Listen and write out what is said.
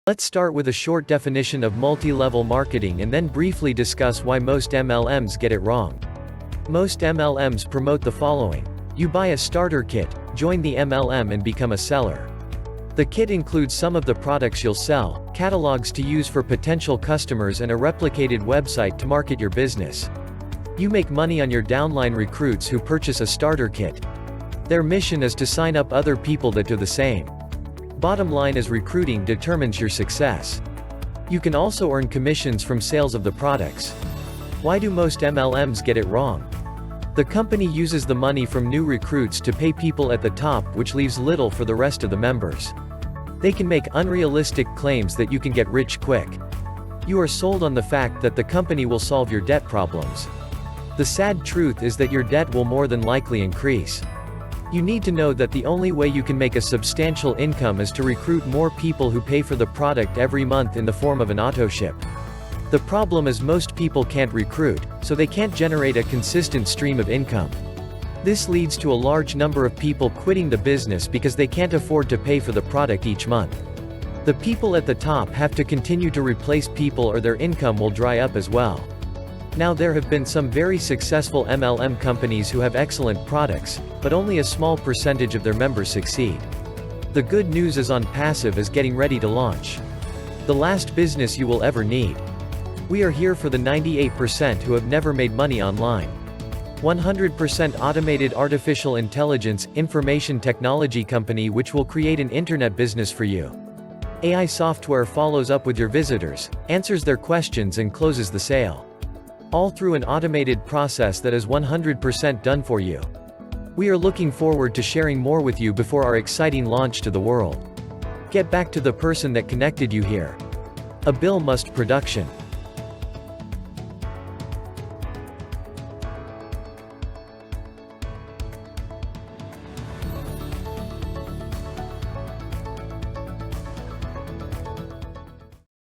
Let's start with a short definition of multi-level marketing and then briefly discuss why most MLMs get it wrong. Most MLMs promote the following. You buy a starter kit, join the MLM and become a seller. The kit includes some of the products you'll sell, catalogs to use for potential customers and a replicated website to market your business. You make money on your downline recruits who purchase a starter kit. Their mission is to sign up other people that do the same. Bottom line is recruiting determines your success. You can also earn commissions from sales of the products. Why do most MLMs get it wrong? The company uses the money from new recruits to pay people at the top, which leaves little for the rest of the members. They can make unrealistic claims that you can get rich quick. You are sold on the fact that the company will solve your debt problems. The sad truth is that your debt will more than likely increase. You need to know that the only way you can make a substantial income is to recruit more people who pay for the product every month in the form of an auto-ship. The problem is most people can't recruit, so they can't generate a consistent stream of income. This leads to a large number of people quitting the business because they can't afford to pay for the product each month. The people at the top have to continue to replace people or their income will dry up as well. Now there have been some very successful MLM companies who have excellent products, but only a small percentage of their members succeed. The good news is Onpassive is getting ready to launch. The last business you will ever need. We are here for the 98% who have never made money online. 100% automated artificial intelligence, information technology company which will create an internet business for you. AI software follows up with your visitors, answers their questions and closes the sale. All through an automated process that is 100% done for you. We are looking forward to sharing more with you before our exciting launch to the world. Get back to the person that connected you here. A Bill Must production.